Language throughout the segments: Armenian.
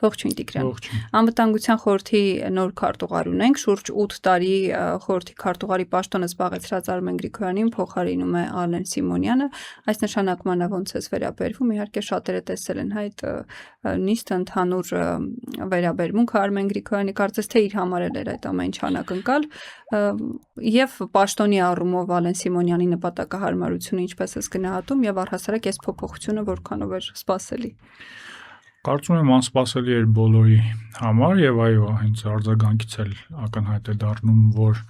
Ողջույն Տիգրան։ Անվտանգության խորհրդի նոր քարտուղար ունենք, շուրջ 8 տարի խորհրդի քարտուղարի պաշտոնը զբաղեցրած Արմեն Գրիգորյանին փոխարինում է Ալեն Սիմոնյանը։ Այս նշանակմանը ոնց է վերաբերվում, իհարկե շատերը տեսել են այդ նիստը ընդհանուր վերաբերմունքը Արմեն Գրիգորյանի, կարծես թե իր համար էր այդ ամեն ինչ անակնկալ, եւ պաշտոնի առումով Ալեն Սիմոնյանի նպատակահարմարությունը ինչպես է գնահատում եւ առհասարակ այս փոփոխությունը որքանով էր սպասելի։ Կարծում եմ անսպասելի էր բոլորի համար եւ այո, հենց արձագանքից էլ ակնհայտ է դառնում, որ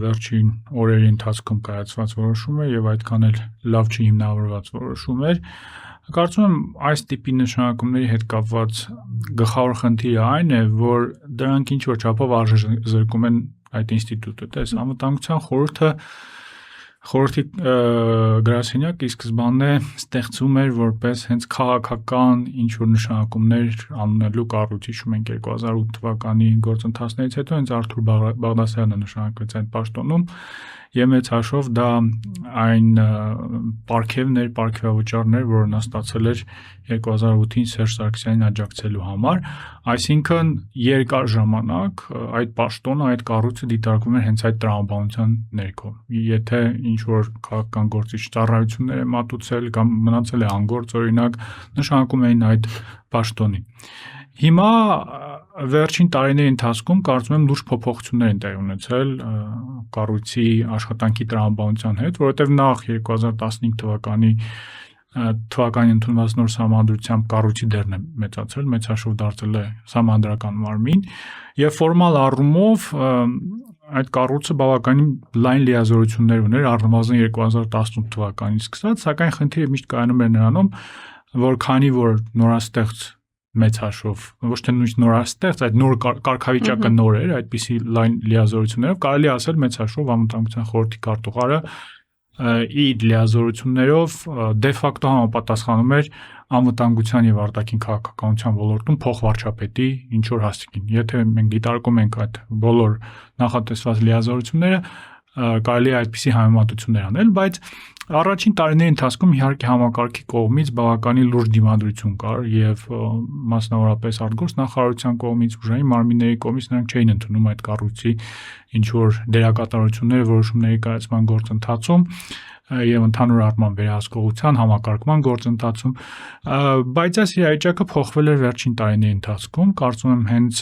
վերջին օրերի ընթացքում կայացված որոշում է եւ այդքան էլ լավ չհիմնավորված որոշում էր։ Կարծում եմ այս տիպի նշանակումների հետ կապված գլխավոր խնդիրը այն է, որ դրանք ինչ որ չափով արժեզրկում են այդ ինստիտուտը։ Տես անվտանգության խորհրդի գրասենյակը ի սկզբանե ստեղծում էր որպես հենց քաղաքական ինչ որ նշանակումներ անունելու կառույց, հիշում ենք 2008 թվականի գործընթացներից հետո հենց Արթուր Բաղդասարյանը նշանակվեց այդ պաշտոնում եւ մեծ հաշվով դա այն պարգևներ, պարգևավճարներ, որը նա ստացել էր 2008-ին Սերժ Սարգսյանին աջակցելու համար, այսինքն երկար ժամանակ այդ պաշտոնը, այդ կառույցը դիտարկվում էր հենց այդ տրամաբանության ներքո։ Եթե ինչ որ քաղաքական գործիչ ծառայություններ է մատուցել կամ մնացել է անգործ օրինակ, նշանակում էին այդ պաշտոնին։ Հիմա վերջին տարիների ընթացքում կարծում եմ լուրջ փոփոխություններ են տեղի ունեցել կառույցի աշխատանքի տրամաբանության հետ, որովհետև նախ 2015 թվականի ընդունված նոր սահմանադրությամբ կառույցի դերն է մեծացել, մեծ հաշվով դարձել է սահմանադրական մարմին եւ ֆորմալ առումով այդ կառույցը բավականին լայն լիազորություններ ուներ առնվազն 2018 թվականից սկսած, սակայն խնդիրը միշտ կայանում էր նրանում, որ քանի որ նորաստեղծ մեծ հաշվով, ոչ թե նույնիսկ նորաստեղծ, այդ նոր կարգավիճակը նոր էր, այդպիսի լայն լիազորություններով, կարելի է ասել մեծ հաշվով անվտանգության խորհրդի քարտուղարը իր լիազորություններով դե ֆակտո համապատասխանում էր անվտանգության եւ արտաքին քաղաքականության ոլորտում փոխվարչապետի ինչ որ հասցեին։ Եթե մենք դիտարկում ենք այդ բոլոր նախատեսված լիազորությունները, կարելի է այդպիսի համեմատություններ անել, բայց առաջին տարիների ընթացքում իհարկե համակարգի կողմից բավականին լուրջ դիմադրություն կար եւ մասնավորապես արտգործնախարարության կողմից, ուժային մարմինների կողմից նրանք չէին ընդունում այդ կառույցի ինչ որ դերակատարությունները որոշումների կայացման գործընթացում եւ ընդհանուր առմամբ վերահսկողության համակարգման գործընթացում, բայց այս իրավիճակը փոխվել էր վերջին տարիների ընթացքում, կարծում եմ հենց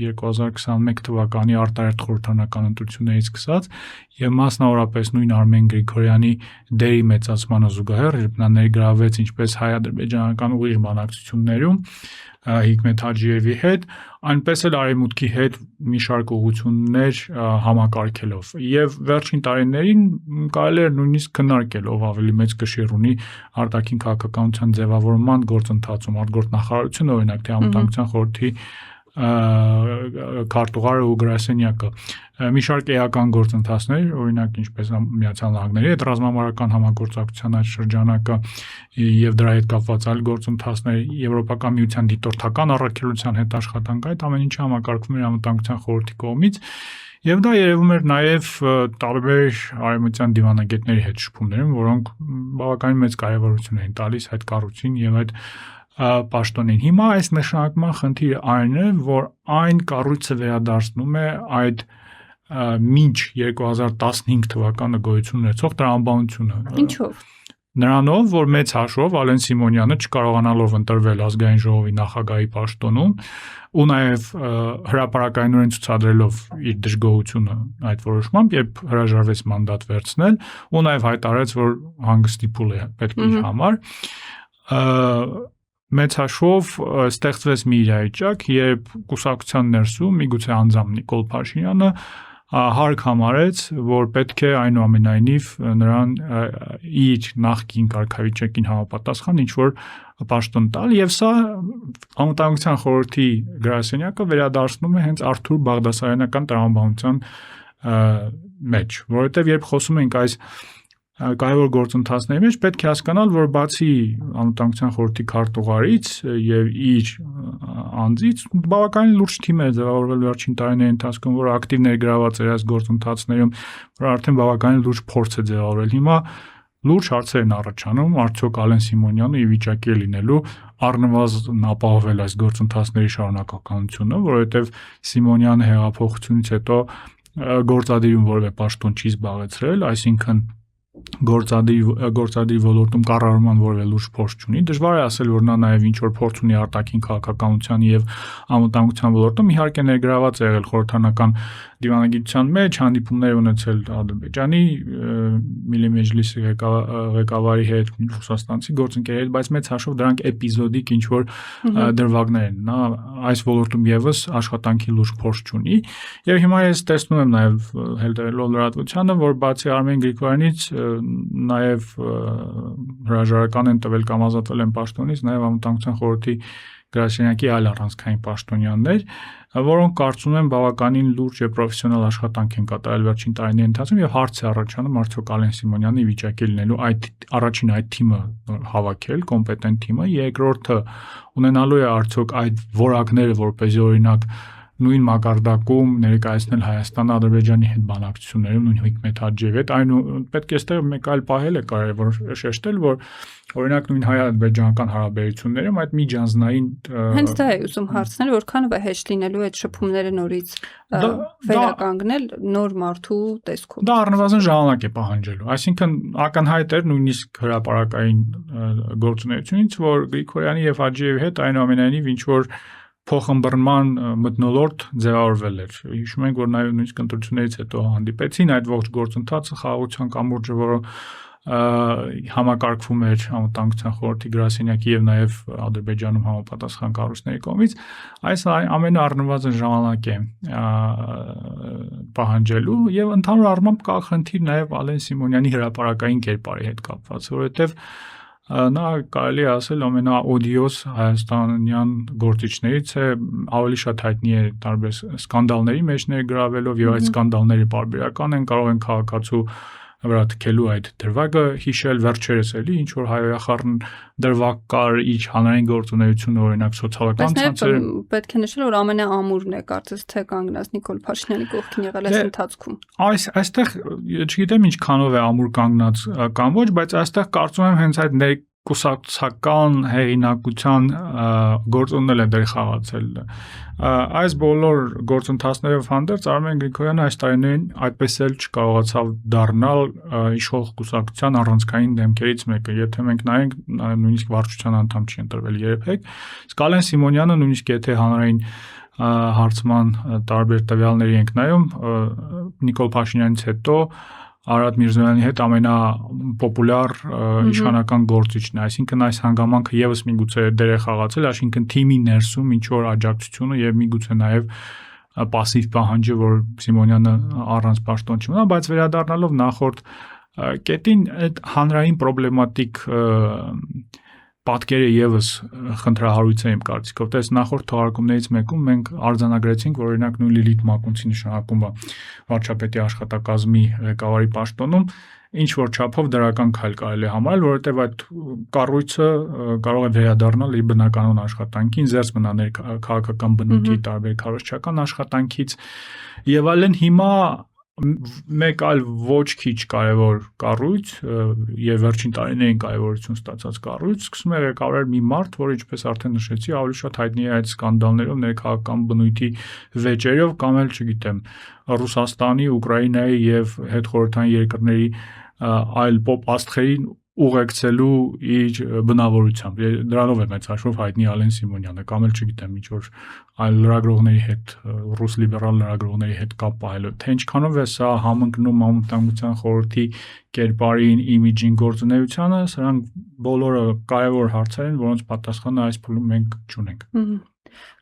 2021 թվականի արտահերթ խորհրդարանական ընտրություններից սկսած եւ մասնավորապես նույն Արմեն Գրիգորյանի դերի մեծացմանը զուգահեռ, երբ նա ներգրավվեց ինչպես հայ-ադրբեջանական ուղիղ բանակցություններում Հիկմետ Հաջիևի հետ, այնպես էլ Արևմուտքի հետ մի շարք ուղղություններ համակարգելով եւ վերջին տարիներին կարելի է նույնիսկ քննարկել ով ավելի մեծ կշիռ ունի արտաքին քաղաքականության ձևավորման գործընթացում արտգործնախարարությունը օրինակ թե անվտանգության խորհրդի քարտուղարը ու գրասենյակը մի շարք էական գործընթացներ, օրինակ ինչպես Միացյալ Նահանգների հետ ռազմամարական համագործակցության այդ շրջանակը եւ դրա հետ կապված այլ գործընթացներ, Եվրոպական միության դիտորդական առաքելության հետ աշխատանք, այդ ամեն ինչը համակարգվում էր անվտանգության խորհրդի կողմից եւ դա երևում էր նաեւ տարբեր արևմտյան դիվանագետների հետ շփումներում, որոնք բավականին մեծ կարեւորություն էին տալիս այդ կառույցին եւ այդ պաշտոնին։ Հիմա այս նշանակման խնդիրը այն է, որ այն կառույցը վերադարձնում է այդ մինչ 2015 թվականը գոյություն ունեցող տրամաբանությունը։ Ինչով։ Նրանով, որ մեծ հաշվով Ալեն Սիմոնյանը չկարողանալով ընտրվել ազգային ժողովի նախագահի պաշտոնում ու նաև հրապարակայնորեն ցուցադրելով իր դժգոհությունը այդ որոշմամբ, երբ հրաժարվեց մանդատ վերցնել ու նաև հայտարարեց, որ հանգստի փուլ է պետք իր համար, մեծ հաշվով ստեղծվեց մի իրավիճակ, երբ կուսակցության ներսում միգուցե անձամբ Նիկոլ Փաշինյանը հարկ համարեց, որ պետք է այնուամենայնիվ նրան իր նախկին կարգավիճակին համապատասխան ինչ որ պաշտոն տալ եւ սա անվտանգության խորհրդի գրասենյակը վերադարձնում է հենց Արթուր Բաղդասարյանական տրամաբանության մեջ, որովհետեւ երբ խոսում ենք այս կարևոր գործընթացների մեջ պետք է հասկանալ, որ բացի անվտանգության խորհրդի քարտուղարից եւ իր անձից բավականին լուրջ թիմ է ձևավորվել վերջին տարիների ընթացքում, որ ակտիվ ներգրաված էր այս գործընթացներում, որ արդեն բավականին լուրջ փորձ է ձևավորել։ Հիմա լուրջ հարցեր են առաջանում, արդյոք Ալեն Սիմոնյանը ի վիճակի է լինելու առնվազն ապահովել այս գործընթացների շարունակականությունը, որովհետև Սիմոնյանը հեղափոխությունից հետո գործադիրում որևէ պաշտոն չի զբաղեցրել, այսինքն գործադիր ոլորտում կառավարման որևէ լուրջ փորձ չունի։ Դժվար է ասել, որ նա նաև ինչ որ փորձ ունի արտաքին քաղաքականության եւ անվտանգության ոլորտում, իհարկե ներգրաված է եղել խորհրդանական դիվանագիտության մեջ, հանդիպումներ ունեցել Ադրբեջանի Միլի Մեջլիսի ղեկավարի հետ, ռուսաստանցի գործընկերների հետ, բայց մեծ հաշվով դրանք էպիզոդիկ ինչ որ դրվագներ են։ Նա այս ոլորտում եւս աշխատանքի լուրջ փորձ չունի եւ հիմա ես տեսնում եմ նաև հետևելով լրատվությանը, որ բացի Արմեն Գրիգորյանից նաև հրաժարական են տվել կամ ազատվել են պաշտոնից նաև անվտանգության խորհրդի գրասենյակի այլ առանցքային պաշտոնյաներ, որոնք կարծում եմ բավականին լուրջ եւ պրոֆեսիոնալ աշխատանք են կատարել վերջին տարիների ընթացքում եւ հարց է առաջանում արդյոք Ալեն Սիմոնյանի վիճակի լինելու առաջին այդ թիմը հավաքել, կոմպետենտ թիմը, երկրորդը ունենալու է արդյոք այդ որակները, որպեսզի օրինակ նույն մակարդակում ներկայացնել Հայաստանը Ադրբեջանի հետ բանակցություններում նույն Հիկմետ Հաջիևի հետ, պետք է այստեղ մեկ այլ պահել է կարևոր շեշտել, որ օրինակ նույն հայ-ադրբեջանական հարաբերություններում այդ միջանձնային հենց դա է ուզում հարցնել, որքանով է հեշտ լինելու այդ շփումները նորից վերականգնել նոր մարդու տեսքով։ Դա առնվազն ժամանակ է պահանջելու, այսինքն ակնհայտ էր նույնիսկ հրապարակային գործունեությունից, որ Գրիգորյանի եւ Հաջիևի հետ այնուամենայնիվ ինչ որ փոխըմբռնման մթնոլորտ ձևավորվել էր։ Հիշում ենք, որ նաև նույնիսկ ընտրություններից հետո հանդիպեցին այդ ողջ գործընթացը խաղաղության կամուրջը, որը համակարգվում էր անվտանգության խորհրդի գրասենյակի եւ նաև Ադրբեջանում համապատասխան կառույցների կողմից, այս ամենը առնվազն ժամանակ է պահանջելու եւ ընդհանուր առմամբ կա խնդիր նաև Ալեն Սիմոնյանի հրապարակային կերպարի հետ կապված, որովհետեւ նա կարելի է ասել ամենաօդիոս հայաստանյան գործիչներից է, ավելի շատ հայտնի է տարբեր սկանդալների մեջ ներգրավելով եւ այդ սկանդալները պարբերական են, կարող են քաղաքացու վրա թքելու այդ դրվագը հիշել, վերջերս էլի ինչ որ հայոյախառն դրվագ կար իր հանրային գործունեությունը օրինակ սոցիալական ցանցերում, պետք է նշել, որ ամենաամուրն է կարծես թե կանգնած Նիկոլ Փաշինյանի կողքին եղել այս ընթացքում։ Այստեղ չգիտեմ ինչքանով է ամուր կանգնած կամ ոչ, բայց այստեղ կարծում եմ հենց այդ կուսակցական հեղինակության գործոնն է դեր խաղացել։ Այս բոլոր գործընթացներով հանդերձ Արմեն Գրիգորյանը այս տարիներին այդպես էլ չկարողացավ դառնալ իշխող կուսակցության առանցքային դեմքերից մեկը։ Եթե մենք նայենք, նույնիսկ վարչության անդամ չի ընտրվել երբեք։ Իսկ Ալեն Սիմոնյանը նույնիսկ եթե հանրային հարցման տարբեր տվյալների ենք նայում, Նիկոլ Փաշինյանից հետո Արադ Միրզոյանի հետ ամենապոպուլյար իշխանական գործիչն է, այսինքն այս հանգամանքը եւս միգուցե դեր է խաղացել, այսինքն թիմի ներսում ինչ որ աջակցությունը եւ միգուցե նաեւ պասիվ պահանջը, որ Սիմոնյանը առանց պաշտոն չմնա, բայց վերադառնալով նախորդ կետին այդ հանրային պրոբլեմատիկ պատկերը եւս խնդրահարույց է իմ կարծիքով, դες նախորդ թողարկումներից մեկում մենք արձանագրեցինք, որ օրինակ նույն Լիլիթ Մակունցի նշանակումը վարչապետի աշխատակազմի ղեկավարի պաշտոնում ինչ որ չափով դրական քայլ կարելի է համարել, որովհետև այդ կառույցը կարող է վերադառնալ իր բնականon աշխատանքին, զերծ մնալ քաղաքական բնույթի տարբեր քարոզչական աշխատանքից եւ այլն հիմա մեկ այլ ոչ քիչ կարևոր կառույց եւ վերջին տարիներին կարևորություն ստացած կառույց սկսում է ղեկավարել մի մարդ, որը ինչպես արդեն նշեցի, ավելի շատ հայտնի է այդ սկանդալներով, ներքաղաքական բնույթի վեճերով կամ էլ չգիտեմ, Ռուսաստանի, Ուկրաինայի եւ հետխորհրդային երկրների այլ պոպ աստղերին ուղեկցելու իր բնավորությամբ։ Դրանով է մեծ հաշվով հայտնի Ալեն Սիմոնյանը, կամ էլ չգիտեմ, ինչ որ այլ լրագրողների հետ, ռուս լիբերալ լրագրողների հետ կապ պահելով։ Թե ինչքանով է սա համընկնում անվտանգության խորհրդի կերպարին, իմիջին, գործունեությանը, սրանք բոլորը կարևոր հարցեր են, որոնց պատասխանը այս փուլում մենք չունենք։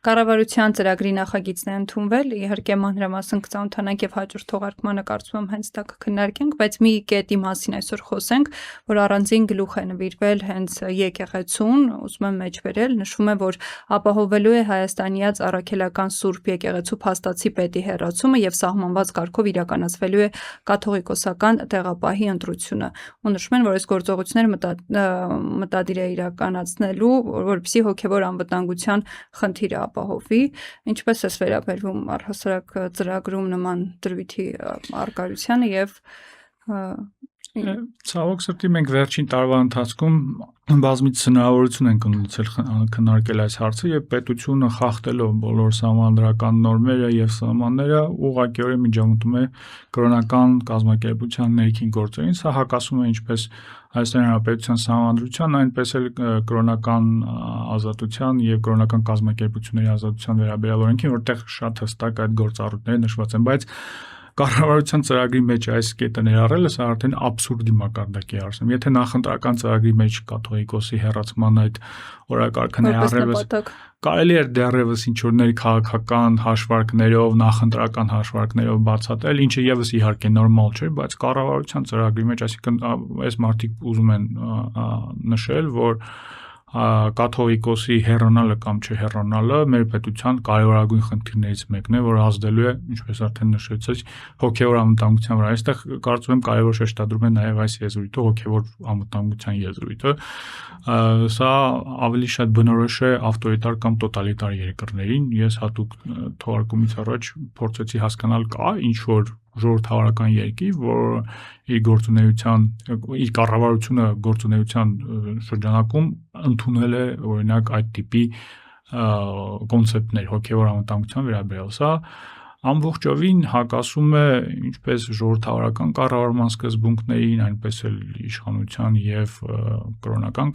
Կառավարության ծրագրի նախագիծն է ընդունվել, իհարկե մանրամասն կծանոթանանք եւ հաջորդ թողարկմանը կարծում եմ հենց դա կքննարկենք, բայց մի կետի մասին այսօր խոսենք, որ առանձին գլուխ է նվիրվել հենց եկեղեցուն, ուզում եմ մեջ բերել, նշվում է, որ ապահովելու է հայաստանյաց առաքելական Սուրբ եկեղեցու փաստացի պետի հեռացումը եւ սահմանված կարգով իրականացվելու է կաթողիկոսական տեղապահի ընտրությունը։ Ու նշում են, որ այս գործողությունները մտադիր է իրականացնելու, որպեսզի հոգեվոր անվտանգության խնդիրը ապահովի, ինչպես է վերաբերվում առհասարակ ծրագրում նման դրույթի արկայությանը եւ Ցավոք սրտի մենք վերջին տարվա ընթացքում բազմիցս հնարավորություն ենք ունեցել քննարկել այս հարցը եւ պետությունը խախտելով բոլոր սահմանադրական նորմերը եւ սահմանները ուղղակիորեն միջամտում է կրոնական կազմակերպության ներքին գործերին, սա հակասում է ինչպես Հայաստանի Հանրապետության սահմանադրության, այնպես էլ կրոնական ազատության եւ կրոնական կազմակերպությունների ազատության վերաբերյալ օրենքին, որտեղ շատ հստակ այդ գործառույթները նշված են, բայց կառավարության ծրագրի մեջ այս կետը ներառելը սա արդեն աբսուրդի մակարդակի է ասում։ Եթե նախընտրական ծրագրի մեջ կաթողիկոսի հեռացման այդ օրակարգը ներառելս կարելի էր դեռևս ինչ-որ ներքաղաքական հաշվարկներով, նախընտրական հաշվարկներով բացատրել, ինչը եւս իհարկե նորմալ չէ, բայց կառավարության ծրագրի մեջ, այսինքն այս մարդիկ ուզում են նշել, որ կաթողիկոսի հեռանալը կամ չհեռանալը մեր պետության կարևորագույն խնդիրներից մեկն է, որ ազդելու է, ինչպես արդեն նշեցի, հոգևոր անվտանգության վրա։ Այստեղ կարծում եմ կարևոր շեշտադրում է նաև այս եզրույթը, հոգևոր անվտանգության եզրույթը։ Սա ավելի շատ բնորոշ է ավտորիտար կամ տոտալիտար երկրներին։ Ես հատուկ թողարկումից առաջ փորձեցի հասկանալ կա ինչ որ ժողովրդավարական երկիր, որ իր գործունեության, իր կառավարությունը գործունեության շրջանակում ընդունել է օրինակ այդ տիպի կոնցեպտներ հոգևոր անվտանգության վերաբերյալ։ Սա ամբողջովին հակասում է ինչպես ժողովրդավարական կառավարման սկզբունքներին, այնպես էլ իշխանության եւ կրոնական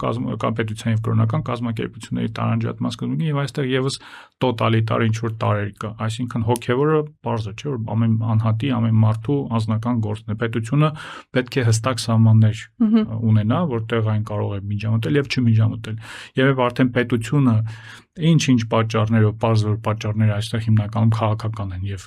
պետության եւ կրոնական կազմակերպությունների տարանջատման սկզբունքին եւ այստեղ եւս տոտալիտար ինչ-որ տարեր կա, այսինքն հոգևորը բարձր չէ, որ ամեն անհատի, ամեն մարդու անձնական գործն է։ Պետությունը պետք է հստակ սահմաններ ունենա, որտեղ այն կարող է միջամտել եւ չմիջամտել։ Եվ արդեն պետությունը ինչ-ինչ պատճառներով, բարձր պատճառները այստեղ հիմնականում քաղաքական են եւ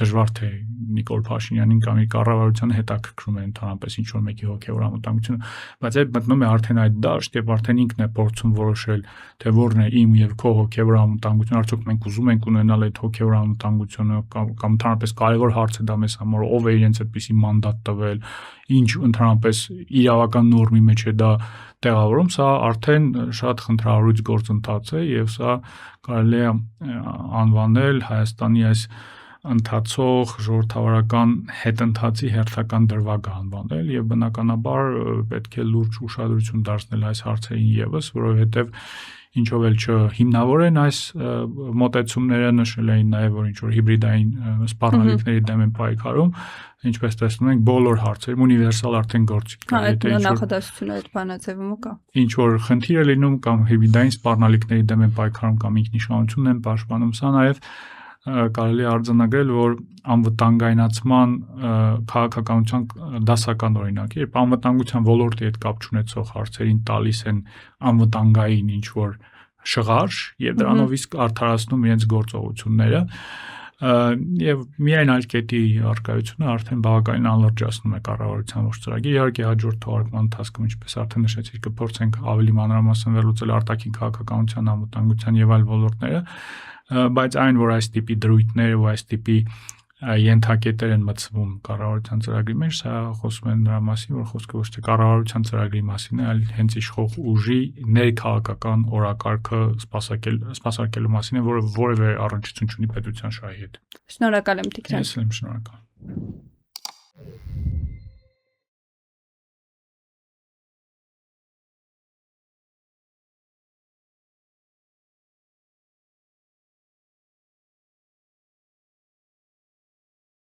դժվար թե Նիկոլ Փաշինյանին կամ իր կառավարությանը հետաքրքրում է ընդհանրապես ինչ-որ մեկի հոգևոր անվտանգությունը, բայց այդ մտնում է արդեն այդ դաշտ եւ արդեն ինքն է փորձում որոշել, թե որն է իմ եւ քո հոգևոր անվտանգությունը, արդյոք մենք ուզում ենք ունենալ այդ հոգևոր անվտանգությունը կամ ընդհանրապես կարևոր հարց է դա մեզ համար, ով է իրենց այդպիսի մանդատ տվել, ինչ ընդհանրապես իրավական նորմի մեջ է դա տեղավորում, սա արդեն շատ խնդրահարույց գործընթաց է եւ սա կարելի է անվանել Հայաստանի այս ընթացող ժողովրդավարական հետընթացի հերթական դրվագ անվանել եւ բնականաբար պետք է լուրջ ուշադրություն դարձնել այս հարցերին եւս, որովհետեւ ինչով էլ չհիմնավորեն այս մոտեցումները, նշել էին նաև որ ինչ որ հիբրիդային սպառնալիքների դեմ են պայքարում, ինչպես տեսնում ենք բոլոր հարցերում ունիվերսալ արդեն գործիք կա, եթե նախադասությունը այդ բանաձևումը կա։ Ինչ որ խնդիր է լինում կամ հիբրիդային սպառնալիքների դեմ են պայքարում կամ ինքնիշխանությունն են պաշտպանում, սա նաև կարելի է արձանագրել, որ անվտանգայնացման քաղաքականության դասական օրինակ է, երբ անվտանգության ոլորտի հետ կապ չունեցող հարցերին տալիս են անվտանգային ինչ-որ շղարշ եւ դրանով իսկ արդարացնում իրենց գործողությունները եւ միայն այլ կետի արկայությունը արդեն բավականին անլրջացնում է կառավարության ողջ ծրագիրը։ Իհարկե հաջորդ թողարկման ընթացքում, ինչպես արդեն նշեցի, կփորձենք ավելի մանրամասն վերլուծել արտաքին քաղաքականության, անվտանգության եւ այլ ոլորտները, բայց այն, որ այս տիպի դրույթներ ու այս տիպի ենթակետեր են մտցվում կառավարության ծրագրի մեջ, սա խոսում են նրա մասին, որ խոսքը ոչ թե կառավարության ծրագրի մասին է, այլ հենց իշխող ուժի ներքաղաքական օրակարգը սպասարկելու մասին է, որը որևէ առնչություն չունի պետության շահի հետ։ Շնորհակալ եմ Տիգրան։ Ես եմ շնորհակալ։